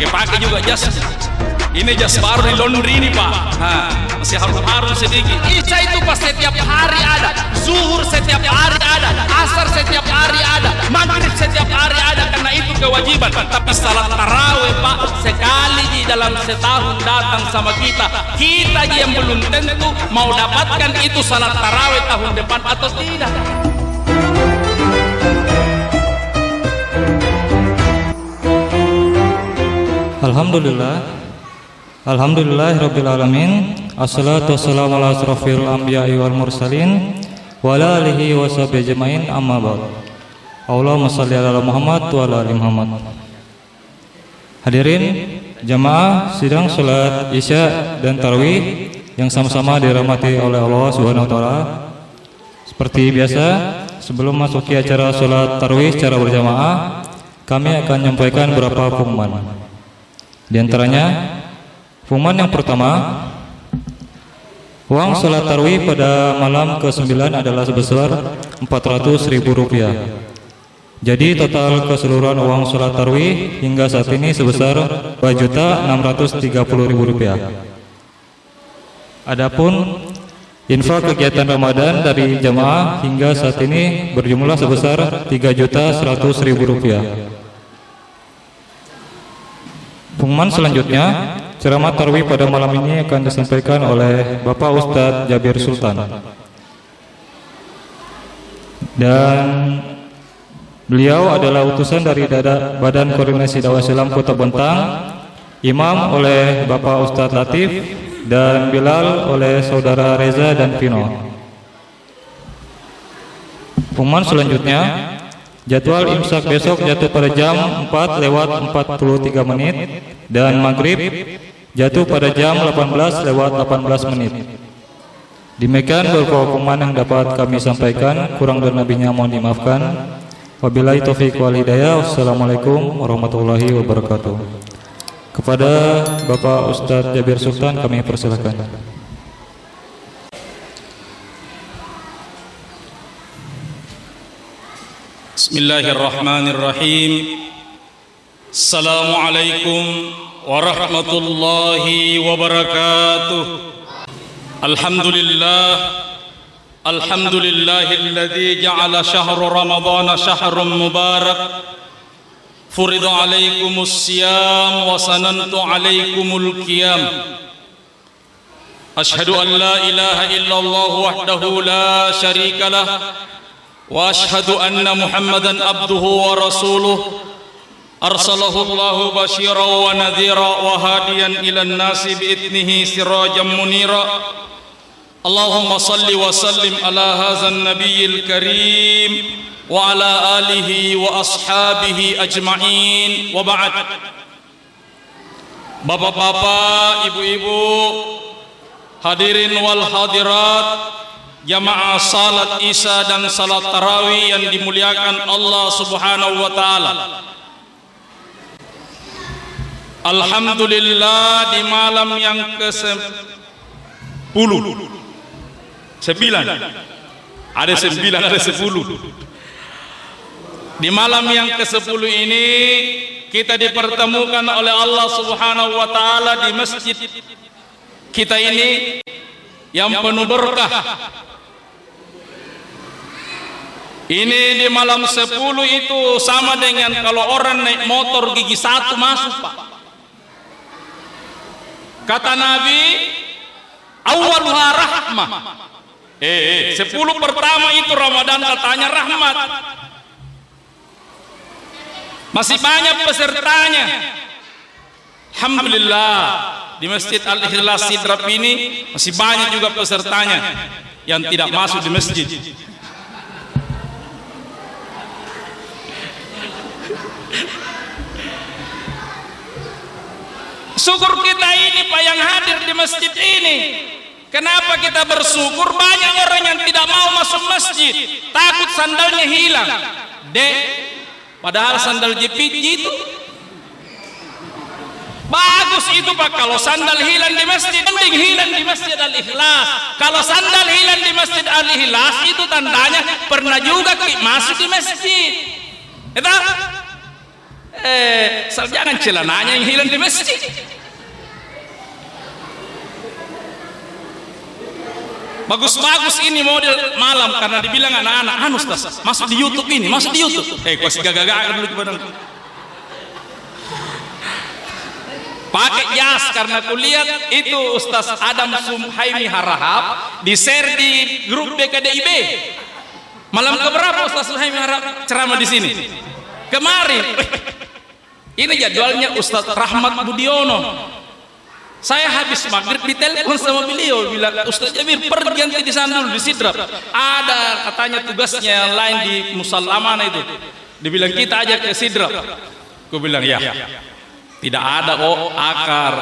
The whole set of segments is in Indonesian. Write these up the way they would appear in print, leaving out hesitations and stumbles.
pakai juga jas. Ini jas baru di laundry ini Pak. Masih harum-harum sedikit. Isya itu pas setiap hari ada, zuhur setiap hari ada, asar setiap hari ada, maghrib setiap hari ada, karena itu kewajiban. Tapi salat tarawih Pak, sekali di dalam setahun datang sama kita. Kita yang belum tentu mau dapatkan itu salat tarawih tahun depan atau tidak. Alhamdulillahirabbil alamin. Assalatu wassalamu ala asrofil anbiya'i wal mursalin wa ala alihi wa sahbihi ajmain, amma ba'd. Allahumma shalli ala Muhammad wa ala ali Muhammad. Hadirin jamaah sidang salat Isya dan Tarawih yang sama-sama dirahmati oleh Allah Subhanahu wa taala. Seperti biasa, sebelum masuki acara salat Tarawih secara berjamaah, kami akan menyampaikan beberapa pengumuman. Di antaranya, pengumuman yang pertama, uang salat tarawih pada malam ke-9 adalah sebesar Rp400.000. Jadi total keseluruhan uang salat tarawih hingga saat ini sebesar Rp2.630.000. Adapun infak kegiatan Ramadan dari jamaah hingga saat ini berjumlah sebesar Rp3.100.000. Pengumuman selanjutnya, ceramah tarawih pada malam ini akan disampaikan oleh Bapak Ustadz Jabir Sultan, dan beliau adalah utusan dari Badan Koordinasi Dakwah Islam Kota Bontang, imam oleh Bapak Ustadz Latif, dan bilal oleh Saudara Reza dan Pino. Pengumuman selanjutnya, jadwal imsak besok jatuh pada jam 4:43 dan maghrib jatuh pada jam 18:18. Demikian beberapa pengumuman yang dapat kami sampaikan, kurang dan lebihnya mohon dimaafkan. Wabillahi taufiq wal hidayah. Wassalamualaikum warahmatullahi wabarakatuh. Kepada Bapak Ustadz Jabir Sultan kami persilakan. Bismillahirrahmanirrahim. Assalamualaikum warahmatullahi wabarakatuh. Alhamdulillahilladzi ja'ala syahra ramadhana syahran mubarak. Furida alaikumus siyam wa sanantu alaikumul qiyam. Ashhadu an la ilaha illallah wahdahu la syarika lah. Wa ashhadu anna Muhammadan abduhu wa rasuluh. Arsalahu Allahu basyiran wa nadhira wa hadiyan ilan nasi bi'idnihi sirajan munira. Allahumma salli wa sallim ala hadzal nabiyil karim wa ala alihi wa ashabihi ajma'in, wa ba'd. Bapak-bapak, ibu-ibu, hadirin wal hadirat, jamaah salat Isya dan salat tarawih yang dimuliakan Allah Subhanahu wa taala. Alhamdulillah, di malam yang ke-10, 9, ada 9, ada 10. Di malam yang ke-10 ini kita dipertemukan oleh Allah Subhanahu wa taala di masjid kita ini yang penuh berkah. Ini di malam 10 itu sama dengan kalau orang naik motor gigi 1 masuk, Pak. Kata Nabi, awwaluha rahmah. 10 pertama itu Ramadan katanya rahmat. Masih banyak pesertanya. Alhamdulillah, di Masjid Al-Ikhlas Sidrap ini masih banyak juga pesertanya yang tidak masuk di masjid. Syukur kita ini Pak yang hadir di masjid ini. Kenapa kita bersyukur? Banyak orang yang tidak mau masuk masjid, takut sandalnya hilang. Padahal sandal jepit itu bagus itu Pak. Kalau sandal hilang di masjid, mending hilang di Masjid Al-Ikhlas. Kalau sandal hilang di Masjid Al-Ikhlas, itu tandanya pernah juga masuk di masjid. jangan celananya yang hilang di masjid. Bagus-bagus ini model malam karena dibilang anak-anak, Ustaz, masuk di YouTube ini, masuk di YouTube. Kau sih gagak-gagak dulu kepada pakai jas karena kulihat itu Ustaz Adam Suhaimi Harahap di-share di grup BKDIB. Malam keberapa Ustaz Suhaimi Harahap ceramah di sini? Kemarin. Ini jadwalnya Ustaz Rahmat Budiono. Saya habis maghrib ditelepon sama beliau, bilang Ustaz Jabir pergi nanti di sana dulu di Sidrap. Ada katanya tugasnya yang lain di Musalla mana itu. Dibilang kita ajak ke Sidrap. Aku bilang ya. Tidak ada akar,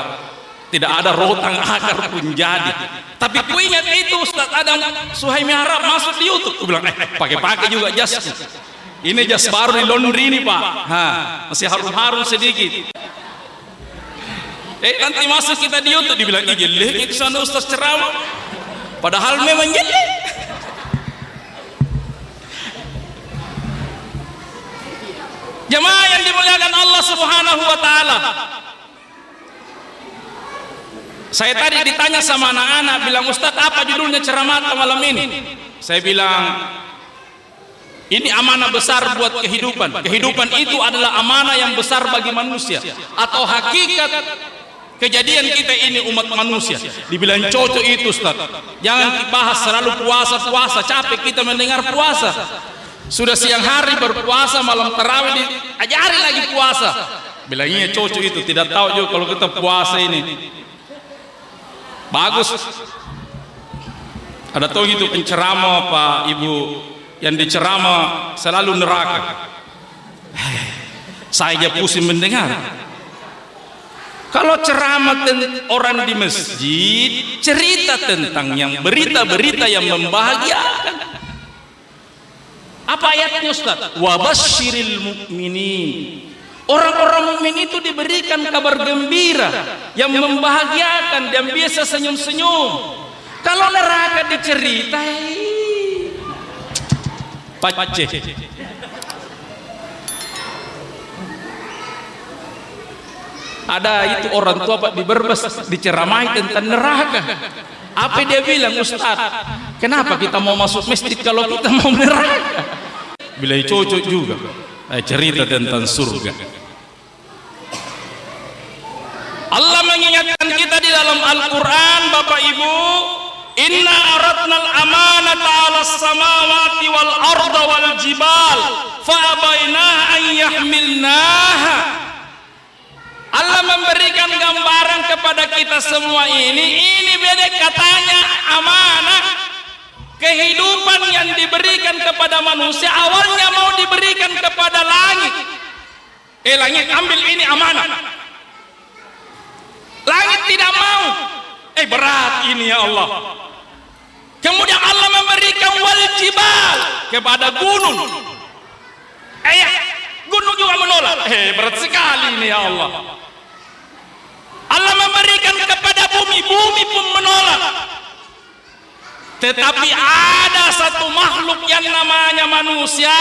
tidak ada rotang akar pun jadi. Tapi ku ingat itu Ustaz Adam Suhaimi Harahap masuk di YouTube. Aku bilang pakai juga jasku. Ini jas baru di laundry ini Pak. Masih harum-harum sedikit. Nanti masuk kita di YouTube dibilang jelek ke sana Ustaz ceramah. Padahal memang jelek. Jemaah yang dimuliakan Allah Subhanahu wa taala. Saya tadi ditanya sama anak-anak bilang, "Ustaz, apa judulnya ceramah malam ini?" Saya bilang, ini amanah besar buat kehidupan. Kehidupan itu adalah amanah yang besar bagi manusia atau hakikat kejadian kita ini umat manusia. Dibilang cocok itu Ustaz. Jangan dibahas selalu puasa, capek kita mendengar puasa. Sudah siang hari berpuasa, malam tarawih diajari lagi puasa. Bilangnya cocok itu, tidak tahu juga kalau kita puasa ini. Bagus. Ada tahu itu penceramah Pak Ibu yang diceramah selalu neraka. Saya pusing mendengar. Kalau ceramah orang di masjid cerita tentang yang berita-berita yang membahagiakan. Apa ayatnya Ustaz? Wa basyiril mu'minin. Orang-orang mukmin itu diberikan kabar gembira yang membahagiakan dan biasa senyum-senyum. Kalau neraka diceritai paceh. Ada itu orang tua Pak di Brebes diceramai tentang neraka. Apa dia bilang, Ustaz? Kenapa kita mau masuk masjid kalau kita mau neraka? Bila cocok juga cerita tentang surga. Allah mengingatkan kita di dalam Al-Quran, Bapak Ibu, inna aradnal amanata 'alas samawati wal arda wal jibal fa abainaha an yahmilnaha. Allah memberikan gambaran kepada kita semua ini beda katanya amanah. Kehidupan yang diberikan kepada manusia awalnya mau diberikan kepada langit. Langit ambil ini amanah. Langit tidak mau. Berat ini ya Allah. Kemudian Allah memberikan wal jibal kepada gunung. Gunung juga menolak. Berat sekali ini ya Allah. Allah memberikan kepada bumi, bumi pun menolak. Tetapi ada satu makhluk yang namanya manusia,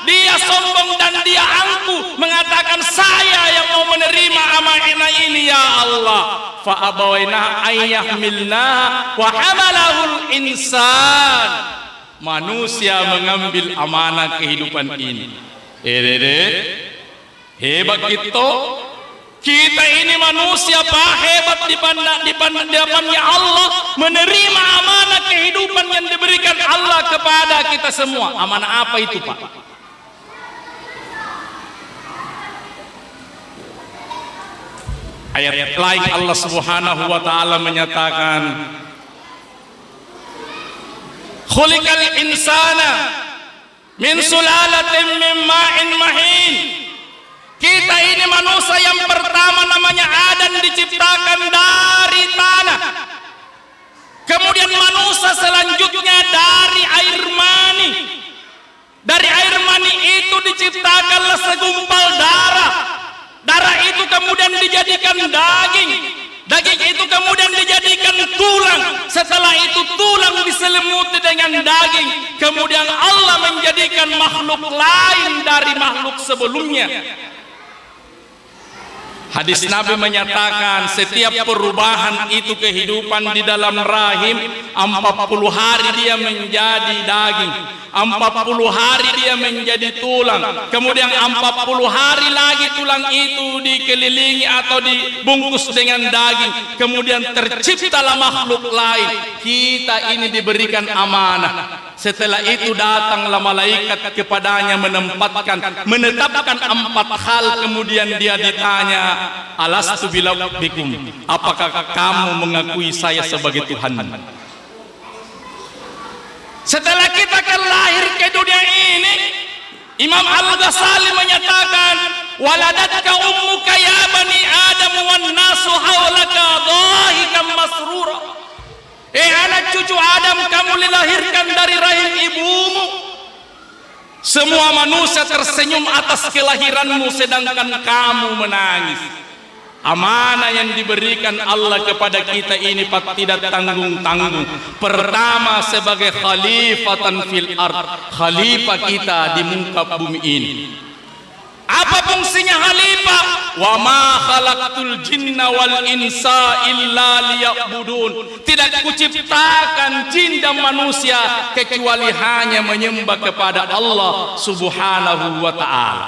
dia sombong dan dia angkuh, mengatakan saya yang mau menerima amanah ini ya Allah. Fa abawaina ayyahmilna wa hamalahul insan. Manusia mengambil amanah kehidupan ini. Hebat gitu. Kita ini manusia Pak, hebat di depannya Allah, menerima amanah kehidupan yang diberikan Allah kepada kita semua. Amanah apa itu Pak? Ayat lain Allah Subhanahu wa taala menyatakan, khuliqal insana min sulalatin min ma'in mahin. Kita ini manusia yang pertama namanya Adam diciptakan dari tanah. Kemudian manusia selanjutnya dari air mani. Dari air mani itu diciptakanlah segumpal darah. Darah itu kemudian dijadikan daging. Daging itu kemudian dijadikan tulang. Setelah itu tulang diselimuti dengan daging. Kemudian Allah menjadikan makhluk lain dari makhluk sebelumnya. Hadis Nabi menyatakan setiap perubahan itu kehidupan di dalam rahim, 40 hari dia menjadi daging, 40 hari dia menjadi tulang, kemudian 40 hari lagi tulang itu dikelilingi atau dibungkus dengan daging, kemudian terciptalah makhluk lain. Kita ini diberikan amanah. Setelah itu datanglah malaikat kepadanya menetapkan 4 hal, kemudian dia ditanya, alastu birabbikum, apakah kamu mengakui saya sebagai Tuhan? Setelah kita akan lahir ke dunia ini, Imam Al-Ghazali menyatakan, waladatka ummuka ya bani Adam wan nasu hawlaka dhahikan masrura. Anak cucu Adam, kamu dilahirkan dari rahim ibumu. Semua manusia tersenyum atas kelahiranmu, sedangkan kamu menangis. Amanah yang diberikan Allah kepada kita ini tidak tanggung-tanggung. Pertama, sebagai khalifatan fil ard, khalifah kita di muka bumi ini. Apa fungsinya khalifah? Wa ma khalaqtul jinna wal insa illa liya'budun. Tidak kuciptakan jin dan manusia kecuali hanya menyembah kepada Allah Subhanahu wa ta'ala.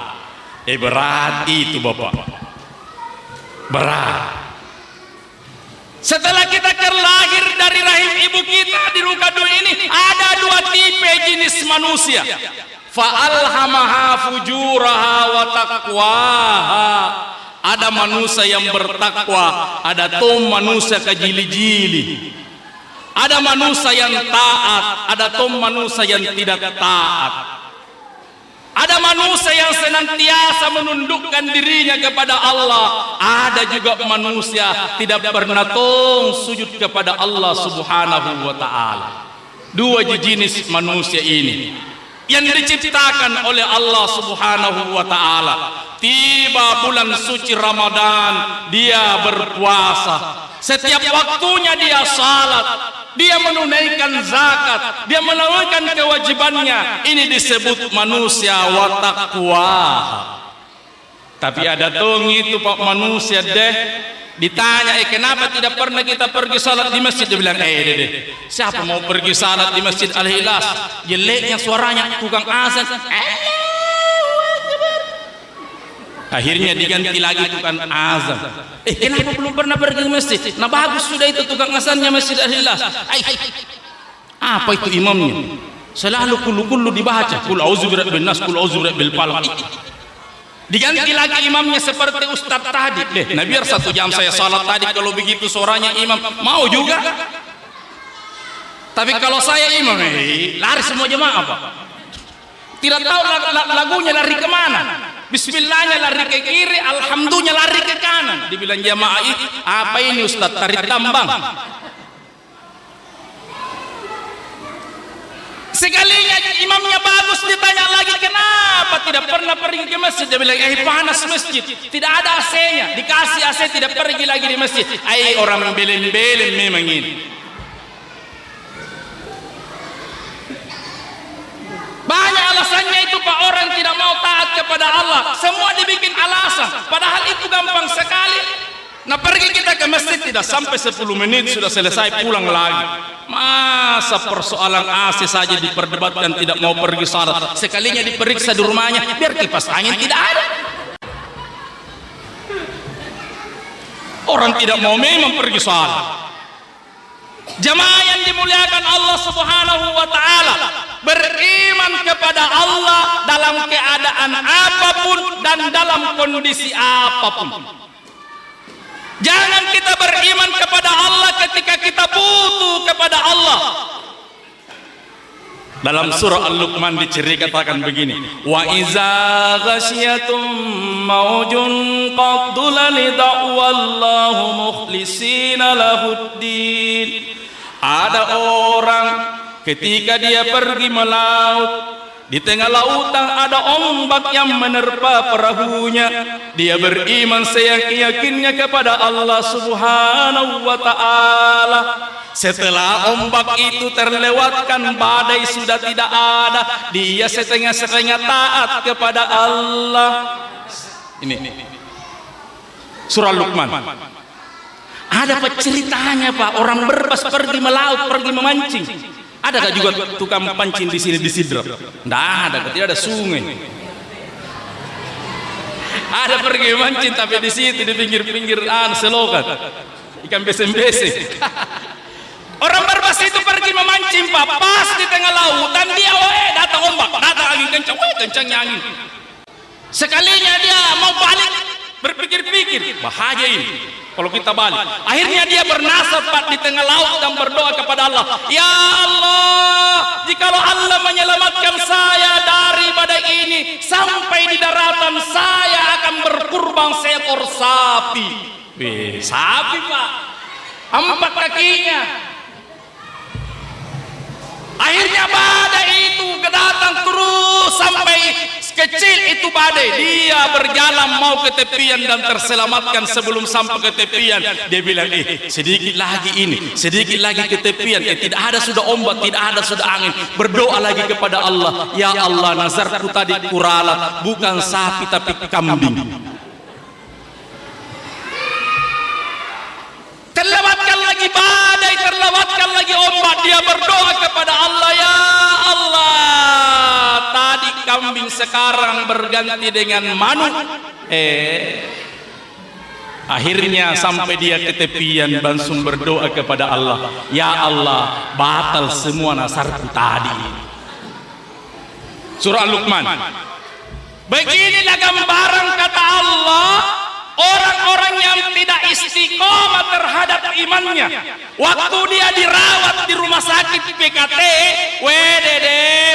Berat itu Bapak, berat. Setelah kita terlahir dari rahim ibu kita di muka dunia ini, ada 2 tipe jenis manusia. Fa'alhamaha fujuraha wa taqwaha. Ada manusia yang bertakwa, ada manusia kejili-jili. Ada manusia yang taat, ada manusia yang tidak taat. Ada manusia yang senantiasa menundukkan dirinya kepada Allah. Ada juga manusia tidak pernah sujud kepada Allah Subhanahu wa ta'ala. 2 jenis manusia ini yang diciptakan oleh Allah Subhanahu wa ta'ala. Tiba bulan suci Ramadan, dia berpuasa. Setiap waktunya dia salat, dia menunaikan zakat, dia menunaikan kewajibannya. Ini disebut manusia wa taqwa. Tapi ada itu Pak manusia deh, ditanya, kenapa tidak pernah kita pergi salat di masjid? Dia bilang, siapa mau pergi salat di masjid Al-Ikhlas? Jeleknya suaranya tukang azan. Akhirnya diganti lagi tukang azan. Kenapa belum pernah pergi ke masjid? Nah bagus sudah itu tukang azannya masjid Al-Ikhlas. Apa itu imamnya? Selalu kullu dibaca, kul auzu birabbil nas, kul auzu birabbil falaq. Diganti lagi imamnya seperti ustaz tadi. Nah biar 1 jam saya salat tadi, kalau begitu suaranya imam mau juga. Tapi kalau saya imam, lari semua jemaah Pak. Tidak tahu lagunya lari kemana. Bismillahnya lari ke kiri, alhamdulillah lari ke kanan. Dibilang jemaah, apa ini ustaz, tari tambang? Sekalinya imamnya bagus, ditanya lagi, kenapa tidak pernah pergi ke masjid? Dia bilang, panas masjid, tidak ada AC-nya. Dikasih AC, tidak pergi lagi di masjid. Orang belen-belen memang ini. Banyak alasannya itu Pak, orang tidak mau taat kepada Allah. Semua dibikin alasan, padahal itu gampang sekali. Nah pergi kita ke masjid, tidak sampai 10 menit sudah selesai, pulang lagi. Masa persoalan AC saja diperdebatkan, tidak mau pergi salat. Sekalinya diperiksa di rumahnya, biar kipas angin tidak ada. Orang tidak mau memang pergi salat. Jamaah yang dimuliakan Allah Subhanahu wa ta'ala, beriman kepada Allah dalam keadaan apapun dan dalam kondisi apapun. Jangan kita beriman kepada Allah ketika kita butuh kepada Allah. Dalam surah Al-Luqman diceritakan begini, wa iza ghasyiyatum maujun qadulani da'wallahu mukhlisina lahuddin. Ada orang ketika dia pergi melaut, di tengah lautan ada ombak yang menerpa perahunya. Dia beriman seyakin-yakinnya kepada Allah Subhanahu wa ta'ala. Setelah ombak itu terlewatkan, badai sudah tidak ada, dia setengah-setengah taat kepada Allah. Ini Surah Luqman. Ada apa ceritanya Pak? Orang Berbas pergi melaut, pergi memancing. Adakah juga tukang pancing di sini di Sidrap? Tidak ada, tidak ada sungai. Ada pergi memancing tapi di situ di pinggir-pinggir selokan ikan besem-besem. Orang Berbas itu pergi memancing Pak, pas di tengah lautan dia datang ombak, datang angin kencang, kencangnya angin. Sekalinya dia mau balik, berpikir-pikir bahaya ini kalau kita balik. Akhirnya dia bernasab Pak di tengah laut dan berdoa kepada Allah, ya Allah, jikalau Allah menyelamatkan saya dari badai ini, sampai di daratan saya akan berkurban seekor sapi. Sapi Pak, 4 kakinya. Akhirnya badai itu datang terus sampai kecil itu badai. Dia berjalan mau ke tepian dan terselamatkan. Sebelum sampai ke tepian dia bilang, sedikit lagi ini, sedikit lagi ke tepian. Tidak ada sudah ombak, tidak ada sudah angin. Berdoa lagi kepada Allah, ya Allah, nazarku tadi kuralat bukan sapi tapi kambing. Terlewatkan lagi badai, terlewatkan lagi ombak. Dia berdoa kepada Allah, ya Allah, tadi kambing sekarang berganti dengan manuk. Akhirnya sampai dia ke tepian langsung berdoa kepada Allah, ya Allah, batal semua nasarku tadi. Surah Luqman. Beginilah gambaran kata Allah orang-orang yang tidak istiqomah terhadap imannya. Waktu dia dirawat di rumah sakit PKT,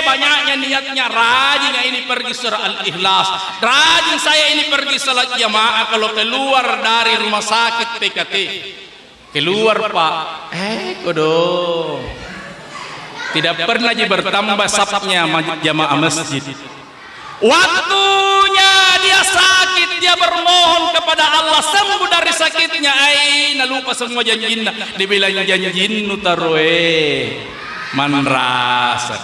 banyaknya niatnya, rajin ini pergi surah Al-Ikhlas, rajin saya ini pergi salat jamaah. Kalau keluar dari rumah sakit PKT, keluar Pak, kodong, tidak pernah bertambah sapnya jamaah masjid. Waktunya dia sakit, dia bermohon kepada Allah sembuh dari sakitnya. Lupa semua janjinna. Dibilang janjinnu tarwe manrasa.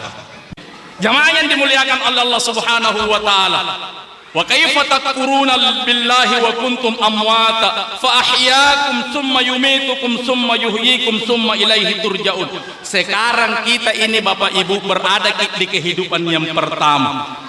Jamaah yang dimuliakan oleh Allah Subhanahu wa taala. Wa kaifa takfuruna billahi wa kuntum amwata fa ahyaakum thumma yumitukum thumma yuhyikum thumma ilaihi turja'un. Sekarang kita ini Bapak Ibu berada di kehidupan yang pertama.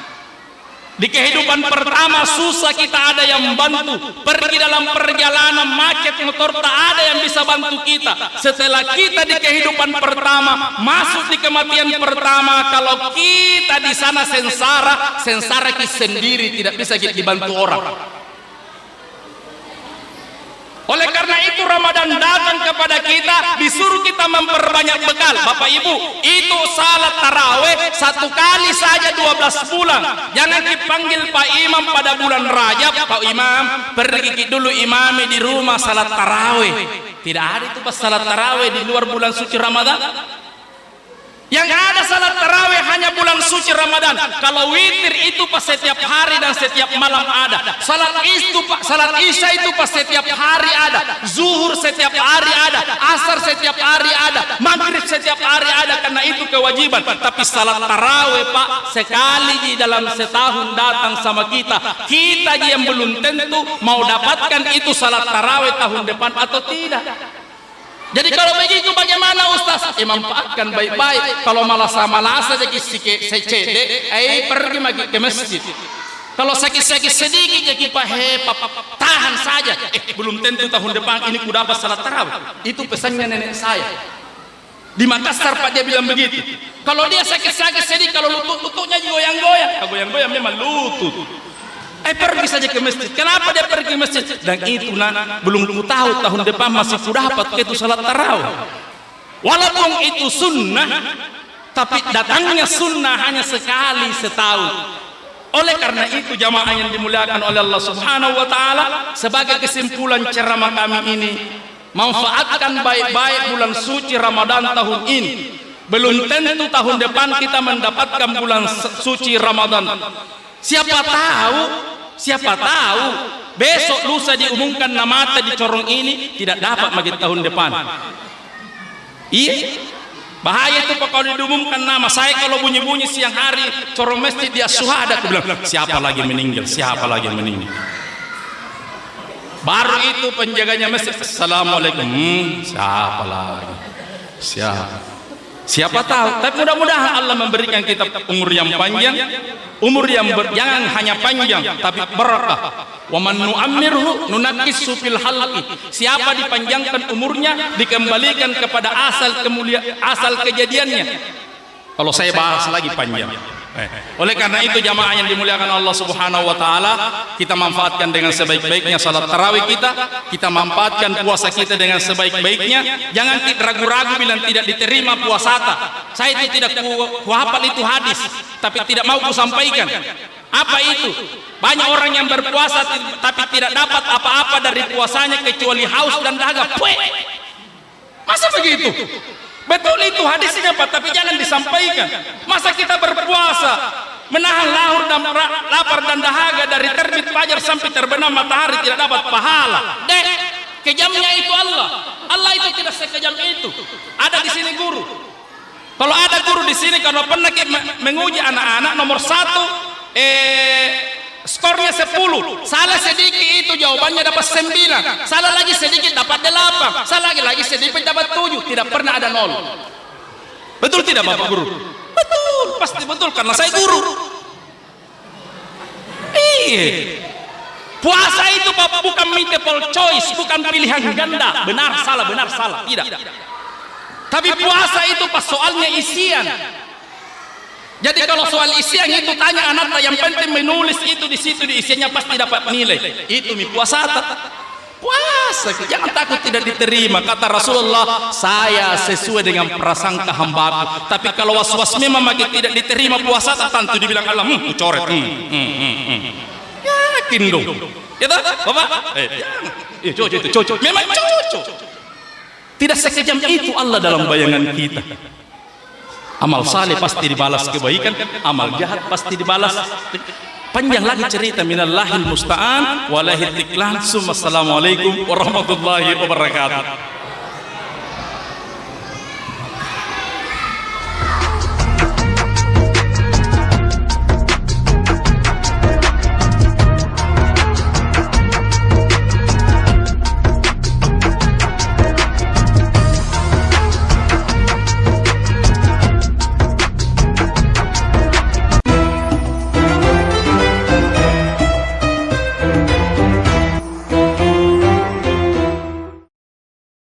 Di kehidupan pertama susah, kita ada yang bantu. Pergi dalam perjalanan macet motor tak ada yang bisa bantu kita. Setelah kita di kehidupan pertama masuk di kematian pertama, kalau kita di sana sengsara kita sendiri, tidak bisa kita dibantu orang. Oleh karena itu Ramadan datang kepada kita, disuruh kita memperbanyak bekal. Bapak Ibu, itu salat taraweh 1 kali saja 12 bulan. Jangan dipanggil Pak Imam pada bulan Rajab, Pak Imam pergi dulu imami di rumah salat taraweh. Tidak ada itu pas salat taraweh di luar bulan suci Ramadan. Yang ada salat tarawih hanya bulan suci Ramadan. Kalau witir itu pas setiap hari dan setiap malam ada. Salat isya itu pas setiap hari ada. Zuhur setiap hari ada. Asar setiap hari ada. Maghrib setiap hari ada, karena itu kewajiban. Tapi salat tarawih Pak, sekali di dalam setahun datang sama kita. Kita yang belum tentu mau dapatkan itu salat tarawih tahun depan atau tidak. Jadi kalau begitu bagaimana Ustaz? Manfaatkan baik-baik. Kalau malas saja pergi ke masjid. Kalau sakit-sakit sedikit tahan saja. Belum tentu tahun depan ini ku dapat salat tarawih. Itu pesannya nenek saya di Makassar Pak, dia bilang begitu. Kalau dia sakit-sakit sedikit, kalau lututnya goyang-goyang, goyang-goyang memang lutut. Pergi saja ke masjid. Kenapa dia pergi ke masjid? Dan itu belum ku tahu tahun depan masih ku dapat itu salat tarawih. Walaupun itu sunnah, tapi datangnya sunnah hanya sekali setahun. Oleh karena itu jamaah yang dimuliakan oleh Allah Subhanahu wa taala, sebagai kesimpulan ceramah kami ini, manfaatkan baik-baik bulan suci Ramadan tahun ini. Belum tentu tahun depan kita mendapatkan bulan suci Ramadan. Siapa tahu besok lusa diumumkan nama di corong ini tidak dapat bagi tahun depan. Iya, bahaya itu Pak kalau diumumkan nama. Saya kalau bunyi-bunyi siang hari corong masjid dia suhada, aku bilang siapa lagi meninggal. Baru itu penjaganya masjid, assalamualaikum. Siapa lagi? Siapa tahu. Tapi mudah-mudahan Allah memberikan kita umur yang panjang, umur yang jangan hanya panjang tapi berkah. Wa man nu'ammirhu nunakkisu fil halqi. Siapa dipanjangkan umurnya dikembalikan kepada asal kejadiannya. Kalau saya bahas lagi panjang. Oleh karena itu jamaah yang dimuliakan Allah Subhanahu wa taala, kita manfaatkan dengan sebaik-baiknya salat tarawih kita manfaatkan puasa kita dengan sebaik-baiknya. Jangan ragu-ragu bilang tidak diterima puasa saya itu tidak kuhafal itu hadis, tapi tidak mau kusampaikan. Apa itu? Banyak orang yang berpuasa tapi tidak dapat apa-apa dari puasanya kecuali haus dan dahaga. Masa begitu? Betul itu hadisnya Pak, tapi jangan disampaikan. Masa kita berpuasa menahan lapar dan dahaga dari terbit fajar sampai terbenam matahari tidak dapat pahala? Kejamnya itu Allah itu tidak sekejam itu. Ada di sini guru. Kalau ada guru di sini kalau pernah menguji anak-anak nomor 1 skornya 10, salah sedikit itu jawabannya dapat 9, salah lagi sedikit dapat 8, salah lagi sedikit dapat 7, tidak pernah ada 0. Betul tidak Bapak Guru? Betul, pasti betul karena saya guru. Iya. Puasa itu Bapak bukan multiple choice, bukan pilihan ganda, benar salah, tidak. Tapi puasa itu pas soalnya isian. Jadi kalau soal isian itu tanya anak yang penting menulis itu di situ di isiannya pasti dapat nilai. Itu puasa. Puasa jangan takut tidak diterima. Kata Rasulullah, saya sesuai dengan prasangka hambaku. Tapi kalau was-was memang tidak diterima puasa tentu dibilang Allah coret. Yakin dong. Ya toh, Bapak? Cocok. Memang cocok. Tidak sekejam itu Allah dalam bayangan kita. Amal saleh pasti dibalas kebaikan, amal jahat pasti dibalas. Panjang lagi cerita, minallahil musta'an walahil tiklan. Assalamualaikum warahmatullahi wabarakatuh.